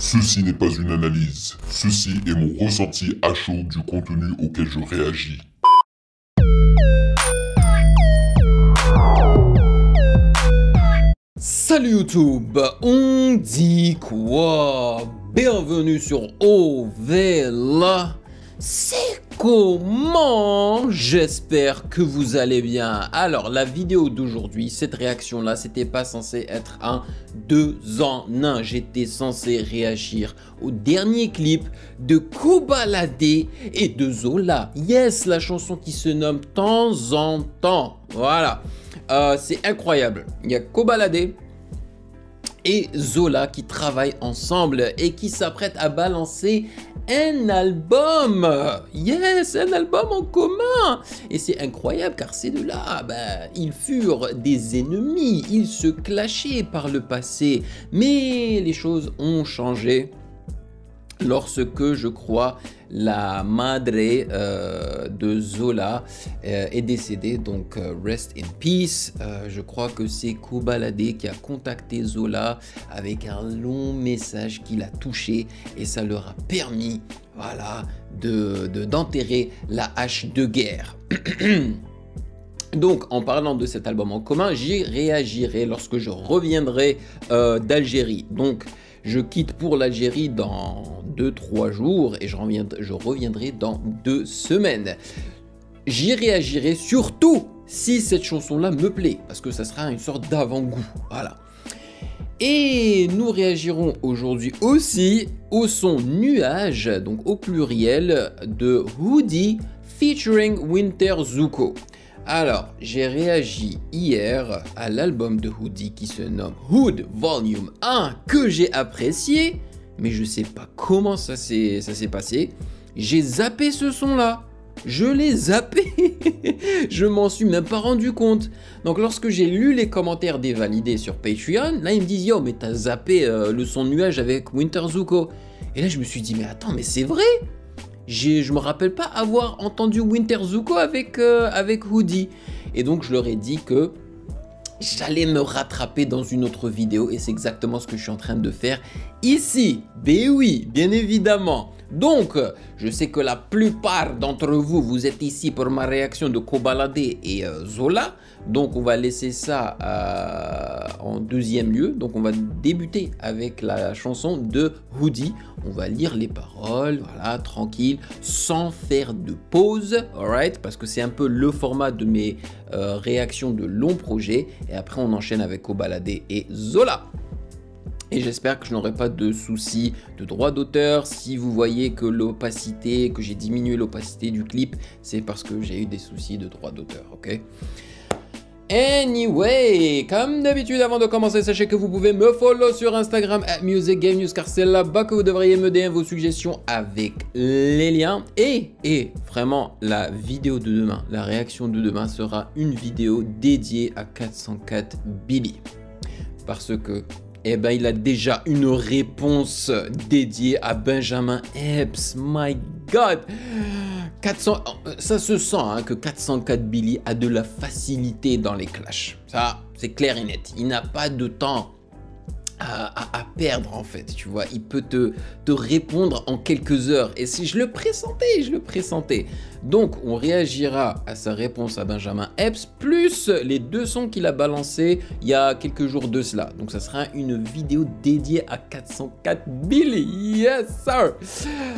Ceci n'est pas une analyse, ceci est mon ressenti à chaud du contenu auquel je réagis. Salut YouTube, on dit quoi? Bienvenue sur Ovela. C'est comment? J'espère que vous allez bien. Alors la vidéo d'aujourd'hui, cette réaction là, c'était pas censé être un 2 en 1. J'étais censé réagir au dernier clip de Kobalade et de Zola. Yes, la chanson qui se nomme Temps en Temps. Voilà, c'est incroyable. Il y a Kobalade et Zola qui travaillent ensemble et qui s'apprêtent à balancer un album. Yes, un album en commun. Et c'est incroyable car ces deux-là, ils furent des ennemis, ils se clashaient par le passé. Mais les choses ont changé lorsque, je crois, la madre de Zola est décédée, donc rest in peace. Je crois que c'est Kobalade qui a contacté Zola avec un long message qui l'a touché et ça leur a permis, voilà, d'enterrer la hache de guerre. Donc, en parlant de cet album en commun, j'y réagirai lorsque je reviendrai d'Algérie. Donc, je quitte pour l'Algérie dans 2-3 jours et je reviendrai dans 2 semaines. J'y réagirai surtout si cette chanson-là me plaît, parce que ça sera une sorte d'avant-goût. Voilà. Et nous réagirons aujourd'hui aussi au son Nuage, donc au pluriel, de Hoodie featuring Winter Zuko. Alors, j'ai réagi hier à l'album de Hoodie qui se nomme Hood Volume 1 que j'ai apprécié, mais je sais pas comment ça s'est passé. J'ai zappé ce son-là. Je l'ai zappé. Je m'en suis même pas rendu compte. Donc lorsque j'ai lu les commentaires des validés sur Patreon, là ils me disent yo mais t'as zappé le son Nuage avec Winter Zuko. Et là je me suis dit mais attends mais c'est vrai. Je me rappelle pas avoir entendu Winter Zuko avec Hoodie. Et donc je leur ai dit que j'allais me rattraper dans une autre vidéo et c'est exactement ce que je suis en train de faire ici. Ben oui, bien évidemment. Donc, je sais que la plupart d'entre vous, vous êtes ici pour ma réaction de Kobalade et Zola. Donc, on va laisser ça en deuxième lieu. Donc, on va débuter avec la chanson de Hoodie. On va lire les paroles, voilà, tranquille, sans faire de pause, alright, parce que c'est un peu le format de mes réactions de longs projets. Et après, on enchaîne avec Kobalade et Zola. Et j'espère que je n'aurai pas de soucis de droit d'auteur. Si vous voyez que l'opacité, que j'ai diminué l'opacité du clip, c'est parce que j'ai eu des soucis de droit d'auteur, ok? Anyway, comme d'habitude, avant de commencer, sachez que vous pouvez me follow sur Instagram @musicgamenews car c'est là-bas que vous devriez me donner vos suggestions avec les liens. Et vraiment, la vidéo de demain, la réaction de demain sera une vidéo dédiée à 404 Billy. Parce que il a déjà une réponse dédiée à Benjamin Epps. My God! Ça se sent hein, que 404 Billy a de la facilité dans les clashs. Ça, c'est clair et net. Il n'a pas de temps à perdre en fait, tu vois. Il peut te répondre en quelques heures. Et si je le pressentais. Donc, on réagira à sa réponse à Benjamin Epps, plus les 2 sons qu'il a balancés il y a quelques jours de cela. Donc, ça sera une vidéo dédiée à 404 Billy. Yes, sir!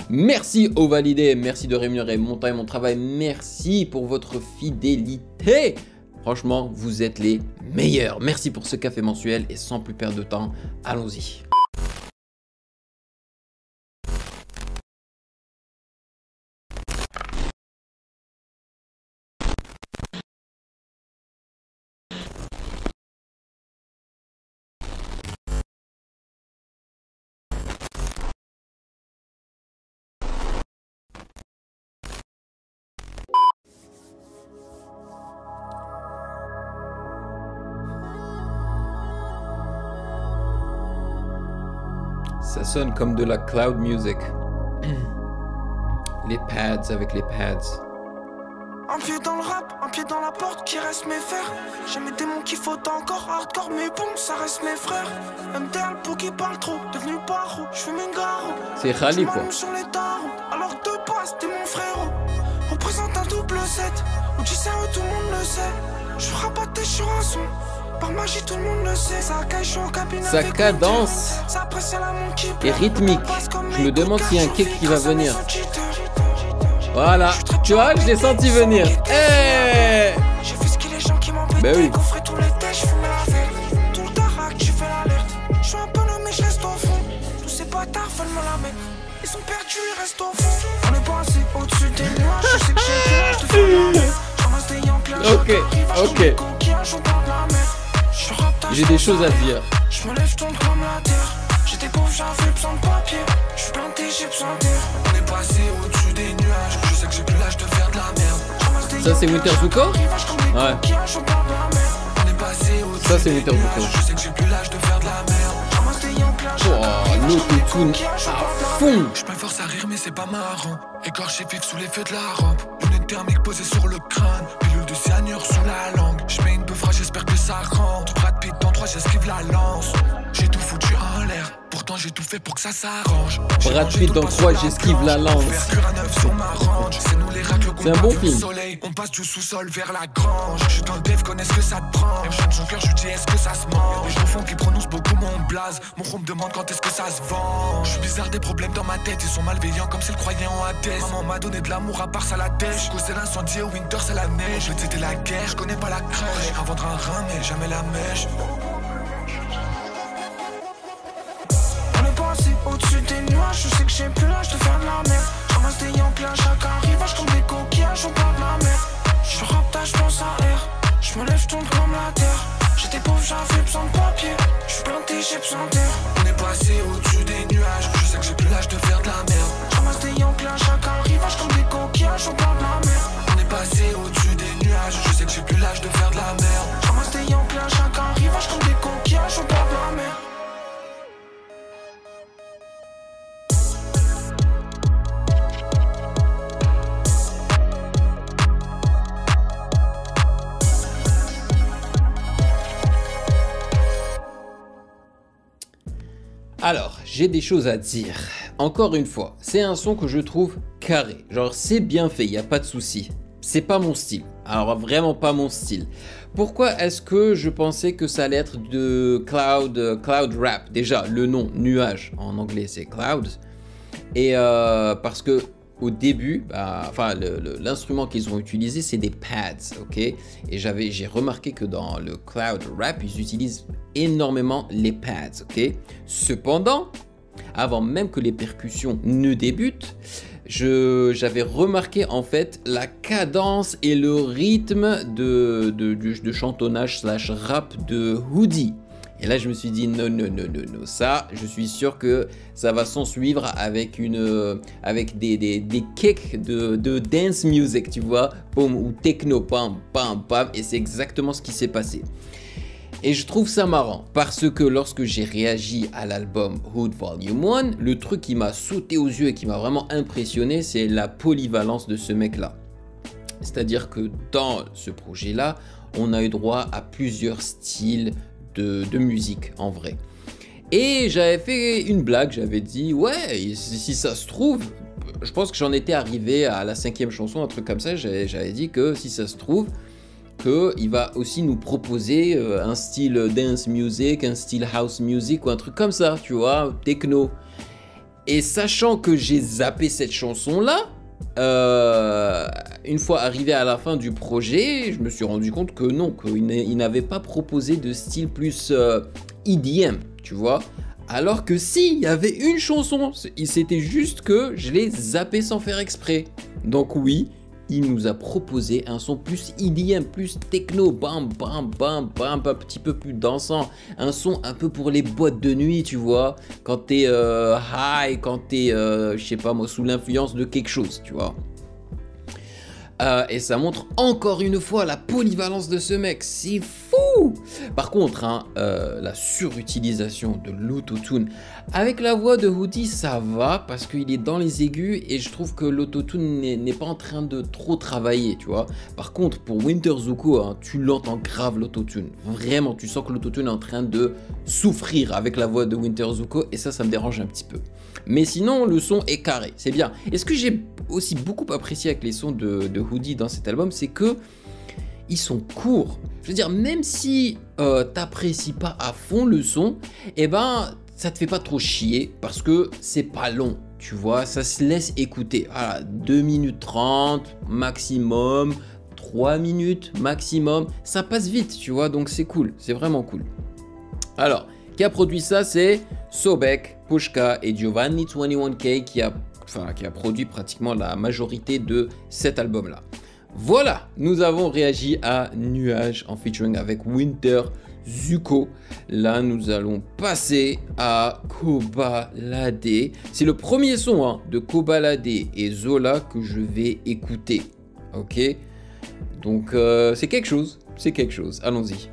Merci aux validés, merci de rémunérer mon temps et mon travail. Merci pour votre fidélité. Franchement, vous êtes les meilleurs. Merci pour ce café mensuel et sans plus perdre de temps, allons-y. Ça sonne comme de la cloud music. Les pads avec les pads. Un pied dans le rap, un pied dans la porte qui reste mes fers. J'ai mes démons qu'il faut encore hardcore, mais bon, ça reste mes frères. MDR, le qui parle trop, devenu paro. fais mes garros. C'est Khali quoi. Sur les darons, alors de base t'es mon frérot. Représente un double 7. On dit ça, tout le monde le sait. Je rabattais sur un son. Par magie, tout le monde le sait. Ça caille, je suis au cabinet. Sa cadence est rythmique. Je me demande s'il y a un cake qui va venir. Voilà, tu vois, je l'ai senti venir. Hey, j'ai fait ce qu'il les gens qui m'embêtent. Ben oui. Coffrer tous les têtes, je fume la veille. Tout le tarac, tu fais l'alerte. Je suis un peu nommé, je reste au fond. Tous ces bâtards veulent me la mettre. Ils sont perdus, ils restent au fond. On est passé au-dessus des nuages. Je sais que j'ai l'âge de faire la mer. J'en des Yankees. Ok. J'ai des choses à dire. Je me lève, tombe comme la terre. J'étais pauvre, j'avais besoin de papier. Je suis planté, j'ai besoin d'air. On est passé au-dessus des nuages. Je sais que j'ai plus l'âge de faire de la merde. Ça c'est Winter Zuko? Ouais. Ça c'est Winter Zuko. Je sais que j'ai plus l'âge de faire de la merde. Oh, l'autotune à fond. Je m'efforce à rire mais c'est pas marrant. Écorché vif sous les feux de la rampe. Une thermique posée sur le crâne. Pilule de cyanure sous la langue. Je mets une beufra, j'espère que ça rentre. Brad Pitt dans 3, j'esquive la lance. J'ai tout foutu en l'air. Pourtant j'ai tout fait pour que ça s'arrange. Brad Pitt dans 3, j'esquive la lance. C'est un bon film. On passe du sous-sol vers la grange. Je suis dans le dev, connais ce que ça te prend. Je chante son cœur, je lui dis est-ce que ça se mange. Les gens font qui prononcent beaucoup mon blaze. Mon rond me demande quand est-ce que ça se vend. Je suis bizarre, des problèmes dans ma tête. Ils sont malveillants comme s'ils croyaient en Hades. Maman m'a donné de l'amour à part ça la dèche. C'est l'incendie, au winter c'est la neige. Le c'était la guerre, je connais pas la crèche. À vendre un rein mais jamais la mèche. On est passé au-dessus des nuages. Je sais que j'ai plus l'âge de faire de la merde. J'ramasse des Yankees à chaque arrivage comme des coquillages, on parle de la mer. J'suis rapta, j'pense à air. J'me lève, j'tombe comme la terre. J'étais pauvre, j'avais besoin de papier. J'suis planté, j'ai besoin d'air. On est passé au-dessus des nuages. Je sais que j'ai plus l'âge de faire de la merde. J'ramasse des Yankees à chaque arrivage comme des coquillages, on parle de la mer. On est passé au-dessus des nuages. Je sais que j'ai plus l'âge de faire de la merde. J'ramasse des Yankees à chaque arrivage comme des coquillages, on parle de la mer. Alors, j'ai des choses à dire. Encore une fois, c'est un son que je trouve carré. Genre, c'est bien fait, il n'y a pas de souci. C'est pas mon style. Alors, vraiment pas mon style. Pourquoi est-ce que je pensais que ça allait être de cloud rap? Déjà, le nom, nuage, en anglais, c'est cloud. Et parce que au début, l'instrument qu'ils ont utilisé, c'est des pads, ok? Et j'ai remarqué que dans le cloud rap, ils utilisent énormément les pads, ok? Cependant, avant même que les percussions ne débutent, j'avais remarqué en fait la cadence et le rythme de chantonnage slash rap de Hoodie. Et là, je me suis dit, non, ça, je suis sûr que ça va s'en suivre avec des kicks de dance music, tu vois, boom, ou techno, pam, pam, pam, et c'est exactement ce qui s'est passé. Et je trouve ça marrant, parce que lorsque j'ai réagi à l'album Hood Volume 1, le truc qui m'a sauté aux yeux et qui m'a vraiment impressionné, c'est la polyvalence de ce mec-là. C'est-à-dire que dans ce projet-là, on a eu droit à plusieurs styles de musique en vrai. Et j'avais fait une blague, j'avais dit ouais, si ça se trouve, je pense que j'en étais arrivé à la 5e chanson, un truc comme ça, j'avais dit que si ça se trouve, qu'il va aussi nous proposer un style dance music, un style house music ou un truc comme ça, tu vois, techno. Et sachant que j'ai zappé cette chanson là, une fois arrivé à la fin du projet, je me suis rendu compte que non, qu'il n'avait pas proposé de style plus EDM, tu vois. Alors que si, il y avait une chanson, c'était juste que je l'ai zappé sans faire exprès. Donc oui, il nous a proposé un son plus EDM, plus techno, bam, bam, bam, bam, un petit peu plus dansant. Un son un peu pour les boîtes de nuit, tu vois. Quand t'es high, quand t'es, je sais pas moi, sous l'influence de quelque chose, tu vois. Et ça montre encore une fois la polyvalence de ce mec. C'est fou! Wouh! Par contre, hein, la surutilisation de l'autotune avec la voix de Hoodie, ça va parce qu'il est dans les aigus et je trouve que l'autotune n'est pas en train de trop travailler, tu vois. Par contre, pour Winter Zuko, hein, tu l'entends grave l'autotune. Vraiment, tu sens que l'autotune est en train de souffrir avec la voix de Winter Zuko et ça me dérange un petit peu. Mais sinon, le son est carré, c'est bien. Et ce que j'ai aussi beaucoup apprécié avec les sons de Hoodie dans cet album, c'est que ils sont courts. Je veux dire, même si t'apprécies pas à fond le son, eh ben, ça te fait pas trop chier parce que c'est pas long, tu vois, ça se laisse écouter. Voilà, 2 minutes 30 maximum, 3 minutes maximum, ça passe vite, tu vois, donc c'est cool, c'est vraiment cool. Alors, qui a produit ça, c'est Sobek, Pushka et Giovanni 21K qui a produit pratiquement la majorité de cet album-là. Voilà, nous avons réagi à Nuage en featuring avec Winter Zuko. Là, nous allons passer à Kobalade. C'est le premier son hein, de Kobalade et Zola que je vais écouter. Ok, donc c'est quelque chose, c'est quelque chose. Allons-y.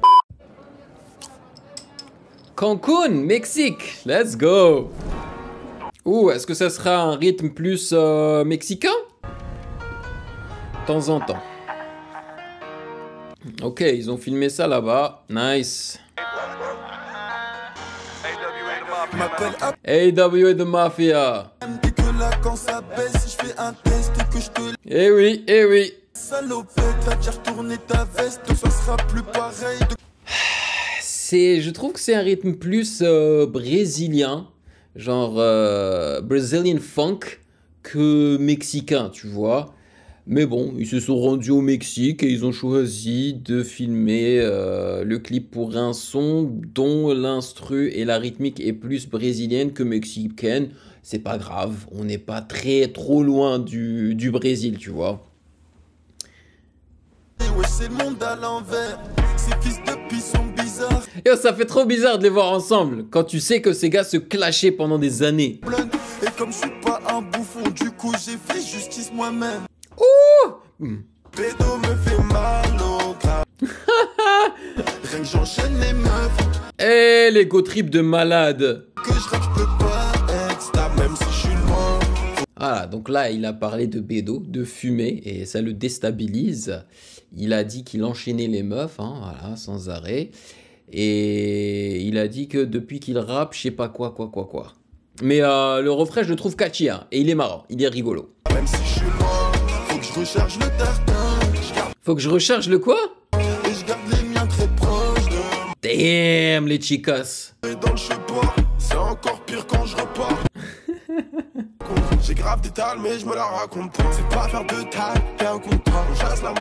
Cancun, Mexique, let's go. Ouh, est-ce que ça sera un rythme plus mexicain? De temps en temps. Ok, ils ont filmé ça là-bas. Nice. AWA de Mafia. Eh oui, eh oui. Je trouve que c'est un rythme plus brésilien, genre Brazilian funk que mexicain, tu vois. Mais bon, ils se sont rendus au Mexique et ils ont choisi de filmer le clip pour un son dont l'instru et la rythmique est plus brésilienne que mexicaine. C'est pas grave, on n'est pas trop loin du Brésil, tu vois. Yo, ça fait trop bizarre de les voir ensemble quand tu sais que ces gars se clashaient pendant des années. Et comme je suis pas un bouffon, du coup j'ai fait justice moi-même. Ouh! Bédo me fait mal au crâne. Rien que j'enchaîne les meufs. Eh, les go trip de malade. Que je rappe, je peux pas être stable, même si je suis loin. Voilà, donc là, il a parlé de bédo, de fumée, et ça le déstabilise. Il a dit qu'il enchaînait les meufs, hein, voilà, sans arrêt. Et il a dit que depuis qu'il rappe, je sais pas quoi. Mais le refrain, je le trouve catchy, hein, et il est marrant, il est rigolo. Même si je suis loin, faut que je recharge le tartin. Faut que je recharge le quoi? Et je garde les miens très proches de... Damn, les chicas. Et dans le chepois, c'est encore pire quand je repars. J'ai grave des tales, mais je me la raconte pas. C'est pas faire de tales, t'es un contrat, on chasse la...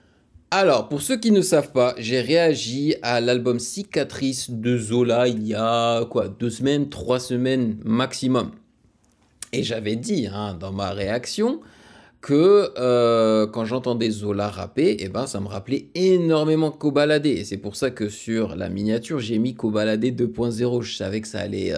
Alors, pour ceux qui ne savent pas, j'ai réagi à l'album Cicatrice de Zola il y a, 2 semaines, 3 semaines maximum. Et j'avais dit, hein, dans ma réaction, que quand j'entendais Zola rapper, eh ben, ça me rappelait énormément Kobalade. Et c'est pour ça que sur la miniature, j'ai mis Kobalade 2.0. Je savais que ça allait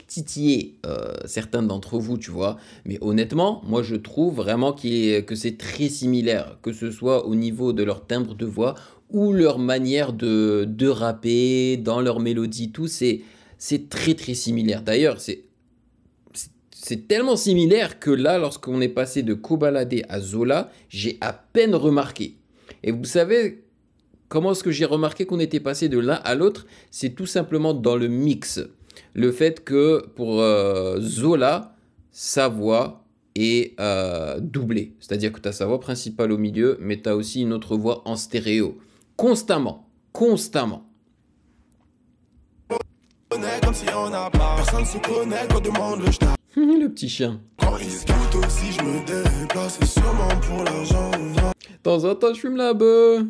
titiller certains d'entre vous, tu vois. Mais honnêtement, moi, je trouve vraiment que c'est très similaire, que ce soit au niveau de leur timbre de voix ou leur manière de rapper, dans leur mélodie, tout, c'est très, très similaire. D'ailleurs, c'est tellement similaire que là, lorsqu'on est passé de Kobalade à Zola, j'ai à peine remarqué. Et vous savez comment est-ce que j'ai remarqué qu'on était passé de l'un à l'autre? C'est tout simplement dans le mix. Le fait que pour Zola, sa voix est doublée. C'est-à-dire que tu as sa voix principale au milieu, mais tu as aussi une autre voix en stéréo. Constamment. Comme si on a pas. Personne se connaît quand demande le ch'tard. Le petit chien. Quand ils se gâtent aussi, je me déplace, c'est sûrement pour l'argent. De temps en temps, je fume la beuh.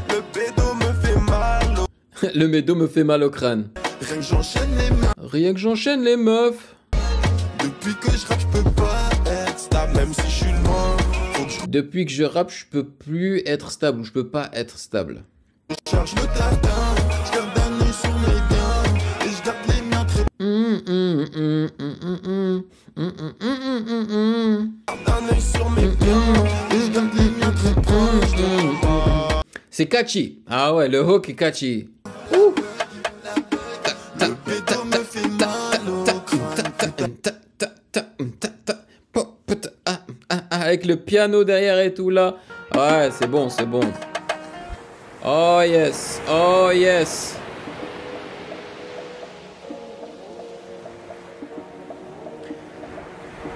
Le bédo me fait mal au... Le bédo me fait mal au crâne. Rien que j'enchaîne les meufs. Depuis que je rappe, je peux pas être stable, même si je suis loin. Depuis que je rappe, je peux plus être stable, ou je peux pas être stable. Je cherche le tartin, je garde un œil sur mes biens, et je garde les miens très... C'est catchy. Ah ouais, le hook est catchy. avec le piano derrière et tout là. Ouais, c'est bon, c'est bon. Oh yes, oh yes.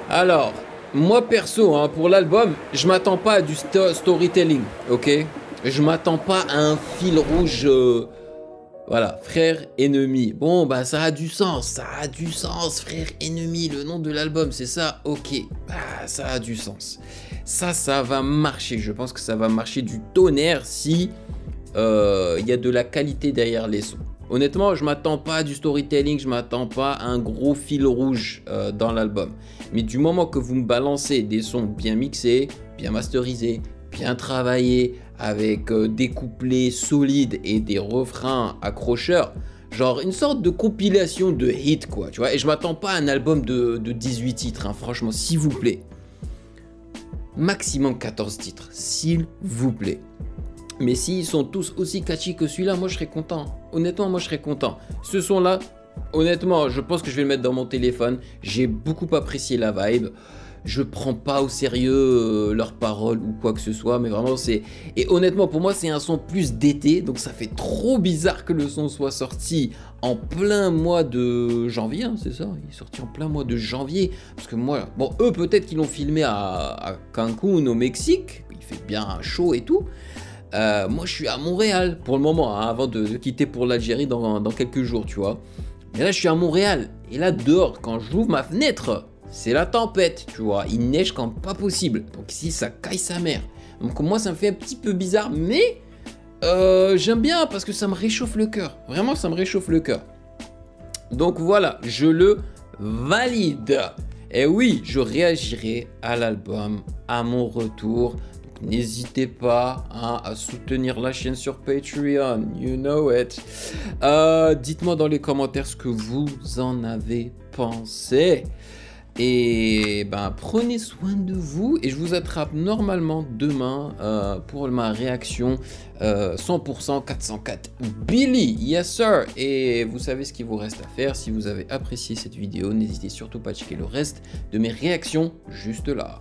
Alors, moi perso, hein, pour l'album, je m'attends pas à du storytelling, ok? Je m'attends pas à un fil rouge, voilà, frère ennemi. Bon, bah ça a du sens, frère ennemi, le nom de l'album, c'est ça, ok. Bah, ça a du sens. Ça va marcher, je pense que ça va marcher du tonnerre si il y a de la qualité derrière les sons. Honnêtement, je m'attends pas à du storytelling, je m'attends pas à un gros fil rouge dans l'album. Mais du moment que vous me balancez des sons bien mixés, bien masterisés, bien travaillés, avec des couplets solides et des refrains accrocheurs, genre une sorte de compilation de hits quoi, tu vois. Et je m'attends pas à un album de 18 titres, hein, franchement, s'il vous plaît. Maximum 14 titres, s'il vous plaît. Mais s'ils sont tous aussi catchy que celui-là, moi je serais content. Honnêtement, moi je serais content. Ce son-là, honnêtement, je pense que je vais le mettre dans mon téléphone. J'ai beaucoup apprécié la vibe. Je prends pas au sérieux leurs paroles ou quoi que ce soit, mais vraiment c'est... Et honnêtement, pour moi, c'est un son plus d'été, donc ça fait trop bizarre que le son soit sorti en plein mois de janvier, hein, c'est ça? Il est sorti en plein mois de janvier, parce que moi... Bon, eux, peut-être qu'ils l'ont filmé à Cancun, au Mexique, il fait bien chaud et tout. Moi je suis à Montréal pour le moment, hein, avant de quitter pour l'Algérie dans quelques jours, tu vois. Mais là je suis à Montréal, et là dehors, quand j'ouvre ma fenêtre, c'est la tempête, tu vois. Il neige comme pas possible, donc ici ça caille sa mère. Donc moi ça me fait un petit peu bizarre, mais j'aime bien parce que ça me réchauffe le cœur. Vraiment ça me réchauffe le cœur. Donc voilà, je le valide. Et oui, je réagirai à l'album, à mon retour. N'hésitez pas hein, à soutenir la chaîne sur Patreon, you know it. Dites-moi dans les commentaires ce que vous en avez pensé. Et ben, prenez soin de vous et je vous attrape normalement demain pour ma réaction 100% 404 Billy, yes sir. Et vous savez ce qu'il vous reste à faire. Si vous avez apprécié cette vidéo, n'hésitez surtout pas à checker le reste de mes réactions juste là.